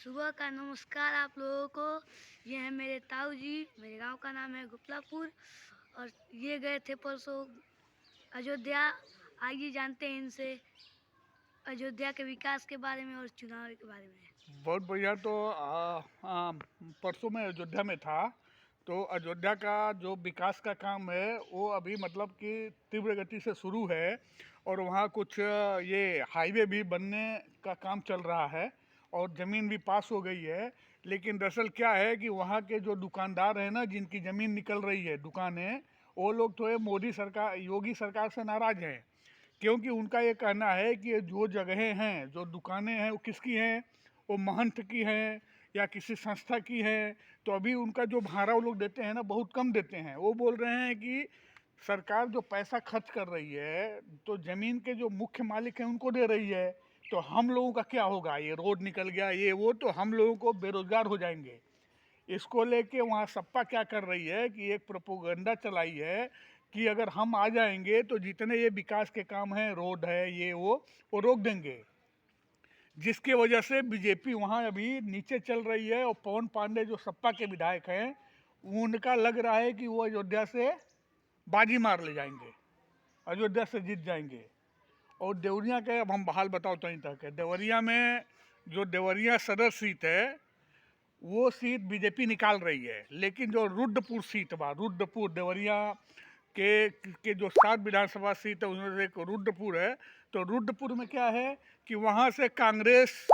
सुबह का नमस्कार आप लोगों को। ये है मेरे ताऊ जी। मेरे गांव का नाम है गुपलापुर और ये गए थे परसों अयोध्या। आइए जानते हैं इनसे अयोध्या के विकास के बारे में और चुनाव के बारे में। बहुत बढ़िया। तो परसों मैं अयोध्या में था। तो अयोध्या का जो विकास का काम है वो अभी मतलब कि तीव्र गति से शुरू है और वहाँ कुछ ये हाईवे भी बनने का काम चल रहा है और ज़मीन भी पास हो गई है। लेकिन दरअसल क्या है कि वहाँ के जो दुकानदार हैं ना, जिनकी ज़मीन निकल रही है, दुकानें, वो लोग तो ये मोदी सरकार, योगी सरकार से नाराज़ हैं। क्योंकि उनका ये कहना है कि ये जो जगहें हैं, जो दुकानें हैं, वो किसकी हैं? वो महंत की हैं या किसी संस्था की हैं। तो अभी उनका जो भाड़ा वो लोग देते हैं ना, बहुत कम देते हैं। वो बोल रहे हैं कि सरकार जो पैसा खर्च कर रही है तो ज़मीन के जो मुख्य मालिक हैं उनको दे रही है। तो हम लोगों का क्या होगा? ये रोड निकल गया, ये वो, तो हम लोगों को बेरोजगार हो जाएंगे। इसको लेके वहाँ सपा क्या कर रही है कि एक प्रोपोगंडा चलाई है कि अगर हम आ जाएंगे तो जितने ये विकास के काम हैं, रोड है, ये वो रोक देंगे। जिसकी वजह से बीजेपी वहाँ अभी नीचे चल रही है और पवन पांडे जो सपा के विधायक हैं, उनका लग रहा है कि वो अयोध्या से बाजी मार ले जाएंगे, अयोध्या से जीत जाएंगे। और देवरिया के अब हम हाल बताओ तो तक है। देवरिया में जो देवरिया सदर सीट है वो सीट बीजेपी निकाल रही है। लेकिन जो रुद्रपुर सीट बा, रुद्रपुर देवरिया के जो 7 विधानसभा सीट है उनमें से एक रुद्रपुर है। तो रुद्रपुर में क्या है कि वहाँ से कांग्रेस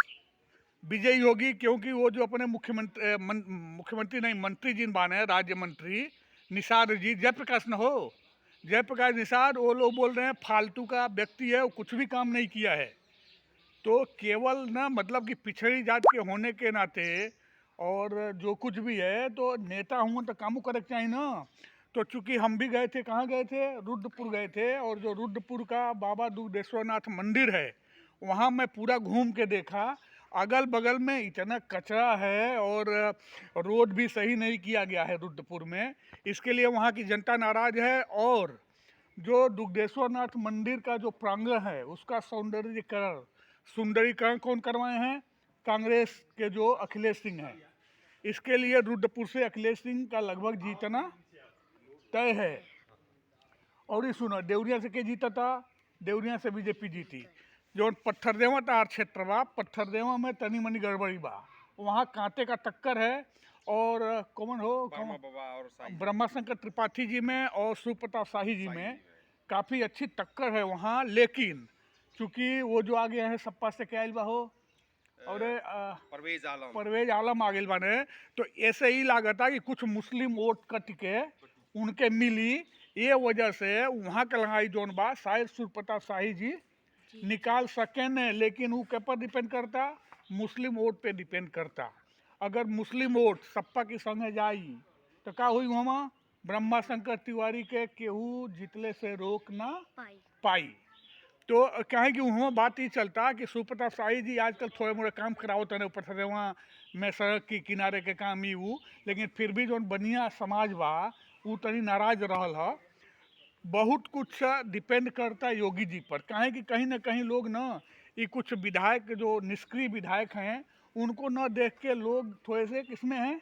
विजयी होगी, क्योंकि वो जो अपने मुख्यमंत्री नहीं, मंत्री जिन बाने हैं, राज्य मंत्री निषाद जी, जयप्रकाश न हो, जयप्रकाश निषाद, वो लोग बोल रहे हैं फालतू का व्यक्ति है, वो कुछ भी काम नहीं किया है। तो केवल ना मतलब कि पिछड़ी जात के होने के नाते और जो कुछ भी है, तो नेता हुआ तो कामों करे चाहिए ना। तो चूंकि हम भी गए थे, कहाँ गए थे? रुद्रपुर गए थे। और जो रुद्रपुर का बाबा दुग्धेश्वरनाथ मंदिर है, वहाँ मैं पूरा घूम के देखा। अगल बगल में इतना कचरा है और रोड भी सही नहीं किया गया है रुद्रपुर में। इसके लिए वहाँ की जनता नाराज है। और जो दुग्धेश्वरनाथ मंदिर का जो प्रांगण है उसका सुंदरीकरण कौन करवाए हैं? कांग्रेस के जो अखिलेश सिंह हैं। इसके लिए रुद्रपुर से अखिलेश सिंह का लगभग जीतना तय है। और ये सुनो, देवरिया से के जीता था? देवरिया से बीजेपी जीती। जो पत्थरदेवा तार क्षेत्र बा, पत्थरदेवा में तनी मनी गड़बड़ी बा, वहाँ कांटे का टक्कर है। और कौन हो, ब्रह्मा शंकर त्रिपाठी जी में और सुप्रताप शाही जी में काफ़ी अच्छी टक्कर है वहाँ। लेकिन चूंकि वो जो आगे हैं सपा से क्या बा हो, और परवेज आलम आगे बाने, तो ऐसे ही लागता कि कुछ मुस्लिम वोट कट के उनके मिली। ये वजह से वहाँ के लड़ाई जोन बा शायद सुप्रताप शाही जी निकाल सके न। लेकिन वो के पर डिपेंड करता? मुस्लिम वोट पे डिपेंड करता। अगर मुस्लिम वोट सपा की संगे जाई तो का हुई? वहाँ ब्रह्मा शंकर तिवारी के केहू जितले से रोक ना पाई। तो क्या है कि वहाँ बात ही चलता कि सुप्रताप शाही जी आजकल थोड़े मोड़े काम करावत है ऊपर से वहाँ में सड़क के किनारे के काम ही वो। लेकिन फिर भी जो बनिया समाज बा वो तनी नाराज रहल है। बहुत कुछ डिपेंड करता है योगी जी पर। काहे कि कहीं ना कहीं लोग ना, ये कुछ विधायक जो निष्क्रिय विधायक हैं उनको न देख के लोग थोड़े से किसमें हैं,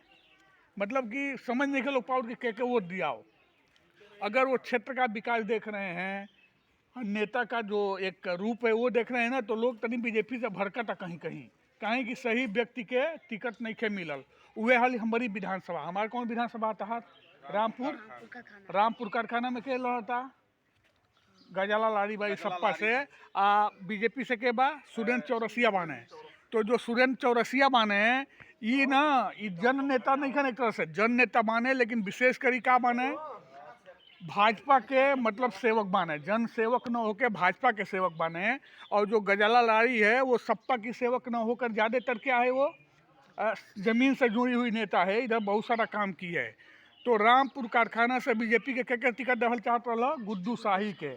मतलब कि समझ नहीं के लोग पाओ कि के वोट दिया हो। अगर वो क्षेत्र का विकास देख रहे हैं, नेता का जो एक रूप है वो देख रहे हैं ना, तो लोग तनी बीजेपी से भड़कता कहीं कहीं। कहीं कि सही व्यक्ति के टिकट नहीं के मिलल। वह हाल हमारी विधानसभा, हमारे कौन विधानसभा था? रामपुर कारखाना में के लड़ता? गजाला लाड़ी बाई सपा से बीजेपी से के बा सुरेंद्र चौरसिया बाने। तो जो सुरेंद्र चौरसिया बाने ये ना, ये जन नेता नहीं खाने एक तरह से जन नेता बाने, लेकिन विशेष करी का बाने, भाजपा के मतलब सेवक बाने। जन सेवक न होकर भाजपा के सेवक बाने। और जो गजाला लाड़ी है वो सपा की सेवक न होकर ज़्यादातर क्या है, वो जमीन से जुड़ी हुई नेता है, इधर बहुत सारा काम की है। तो रामपुर कारखाना से बीजेपी के क्या टिकट देवल चाहत रहा? गुड्डू शाही के।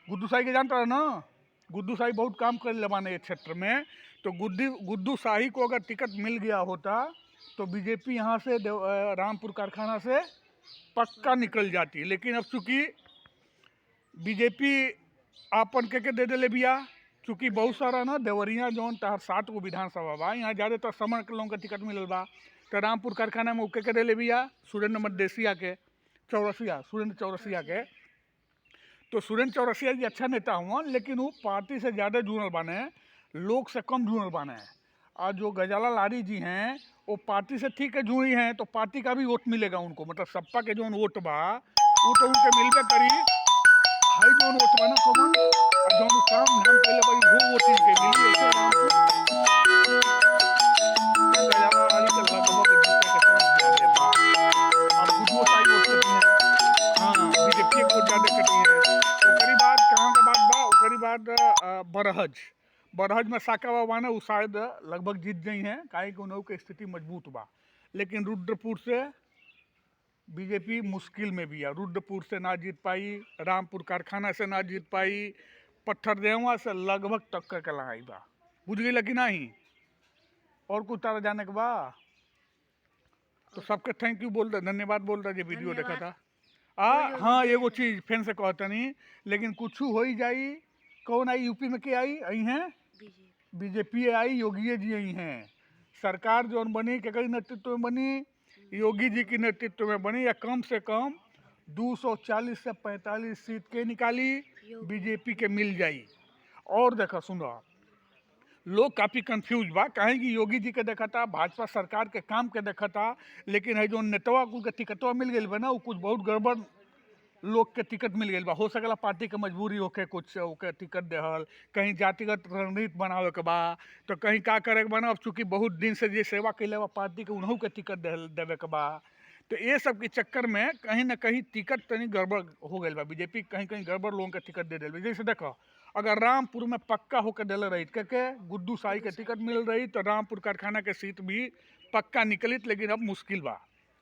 गुड्डू शाही के जानता रहा ना? गुड्डू शाही बहुत काम कर ले बाने क्षेत्र में। तो गुड्डू शाही को अगर टिकट मिल गया होता तो बीजेपी यहाँ से रामपुर कारखाना से पक्का निकल जाती है। लेकिन अब चूंकि बीजेपी आपन के दे दिले बिया, चूँकि बहुत सारा ना देवरिया जौन तहर 7 गो विधानसभा बा, यहाँ ज़्यादातर समर के लोगों के टिकट मिलल बा। तो रामपुर कारखाना में के देले बिया सुरेंद्र मदेसिया के, सुरेंद्र चौरसिया के। तो सुरेंद्र चौरसिया जी अच्छा नेता हुआ, लेकिन वो पार्टी से ज़्यादा जुड़ल बाने, लोग से कम जुड़ल बाने। और जो गजाला लारी जी हैं वो पार्टी से ठीक है जुड़ी हैं, तो पार्टी का भी वोट मिलेगा उनको, मतलब सपा के जो वोट बा वो तो उनके मिलबे करी। हाई जो वोट बा ना कौन जो काम धाम कैले बा वो वोट इनके मिली। ऐसे गजाला लारी के लगभग जीते के चांस ज़्यादा बा। और गुडुओ साई वोट कटी है, हाँ बीजेपी को ज़्यादा कटी है। ओकरी बाद कहाँ के बाद बा, ओकरी बाद बरहज में साका बाबा ने वो शायद लगभग जीत गई हैं, काहे कि उन्हों की स्थिति मजबूत बा। लेकिन रुद्रपुर से बीजेपी मुश्किल में भी है, रुद्रपुर से ना जीत पाई, रामपुर कारखाना से ना जीत पाई, पत्थरदेवा से लगभग टक्कर के लड़ाई बा। बुझ गई कि नहीं? और कुछ तारा जाने के बा तो सबके थैंक यू बोल दे, धन्यवाद बोल दे जो वीडियो देखा था। हाँ एगो चीज फैन से कहता नहीं, लेकिन कुछ हो ही जाई। कौन आई यूपी में? के आई हैं बीजेपी आई, योगी जी आई हैं। सरकार जो बनी के नेतृत्व में बनी, योगी जी के नेतृत्व में बनी, या कम से कम 240 से 45 सीट के निकाली बीजेपी के मिल जाई। और देखा सुनो, लोग काफ़ी कंफ्यूज बा, कहें कि योगी जी के देखा था, भाजपा सरकार के काम के देखा था, लेकिन है जो नेतवा कुल के टिकटवा मिल गई बा ना, वो कुछ बहुत गड़बड़ लोग के टिकट मिल गई बा। हो सकला पार्टी के मजबूरी होके कुछ ओके टिकट देहल, कहीं जातिगत रणनीति बनावे के बा, तो कहीं का करे के बा ना। अब चूँकि बहुत दिन से ये सेवा कैले बा पार्टी के, उन्हों के टिकट देवे के बा। तो ये सब के चक्कर में कहीं ना कहीं टिकट तनी गड़बड़ हो गई बा। बीजेपी कहीं कहीं गड़बड़ लोगों के टिकट दे दिल। जैसे देखो, अगर रामपुर में पक्का होकर दिल रही के गुड्डू साई के टिकट मिल रही, तो रामपुर कारखाना के सीट भी पक्का निकलित। लेकिन अब मुश्किल बा।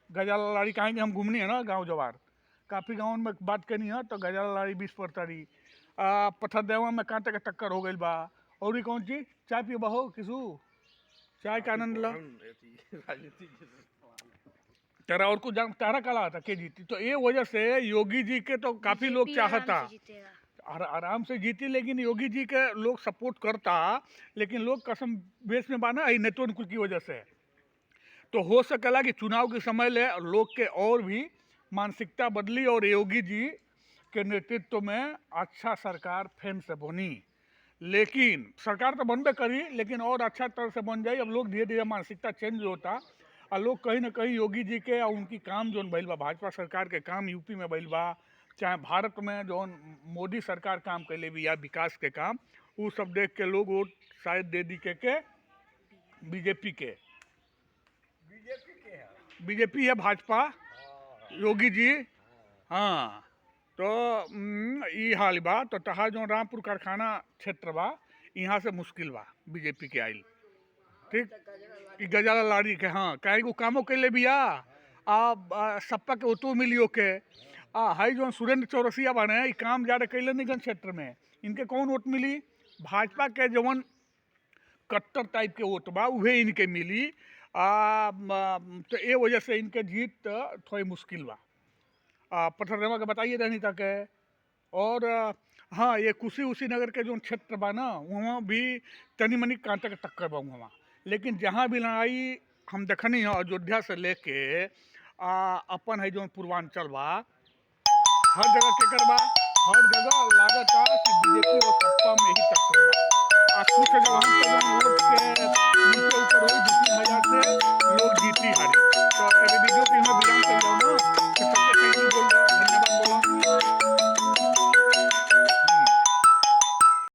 गजाला लारी कहेंगे हम घूमनी है ना गाँव जवार, काफ़ी गाँव में बात करनी है, तो गजाला लारी 20 पड़ता रही। पत्थरदेवा में कांटे के टक्कर हो गई बा। और ही कौन चीज, चाय पिए बहो किसू, चाय का आनंद ला तेरा। और कुछ तारा काला था के जीती, तो ये वजह से योगी जी के तो काफ़ी लोग चाहता, आराम से जीती। लेकिन योगी जी के लोग सपोर्ट करता, लेकिन लोग कसम बेस में बाना है नेतृत्व की वजह से। तो हो सकेला कि चुनाव के समय ले लोग के और भी मानसिकता बदली, और योगी जी के नेतृत्व में अच्छा सरकार फिर से बनी। लेकिन सरकार तो बनबे करी, लेकिन और अच्छा तरह से बन जाए। अब लोग धीरे धीरे मानसिकता चेंज होता, और लोग कहीं ना कहीं योगी जी के और उनकी काम जो भइल बा, भाजपा सरकार के काम यूपी में भइल बा, चाहे भारत में जो मोदी सरकार काम कैले भी या विकास के काम, वो सब देख के लोग वोट शायद दे दी के बीजेपी के। बीजेपी है भाजपा, योगी जी, हाँ। तो ये हाल बा। तो तहा जो रामपुर कारखाना क्षेत्र बा, यहाँ से मुश्किल बा बीजेपी के आइल। ठीक, गजाला लारी के, हाँ कहीं को कामों के लिए भी सप्पा के ओतो मिलियो के हाई जो सुरेंद्र चौरसिया बने, ये काम ज़्यादा कैले निगम क्षेत्र में, इनके कौन वोट मिली? भाजपा के जवन कट्टर टाइप के वोट बा उहे इनके मिली। तो ये वजह से इनके जीत थोड़ी मुश्किल बा। पत्थरदेवा के बताइए रहनी तक है। और हाँ, ये कुशीनगर के जो क्षेत्र बा ना, वहाँ भी तनी मनी कांटे के टक्कर बा वहाँ। लेकिन जहाँ भी लड़ाई हम देखनी है अयोध्या से लेके अपन है जो पूर्वांचल बा, हर जगह केकर बा, हर जगह लागत कि बीजेपी और सपा में ही टक्कर बा। कुछ जगह हम तो वोट के नीचे ऊपर हो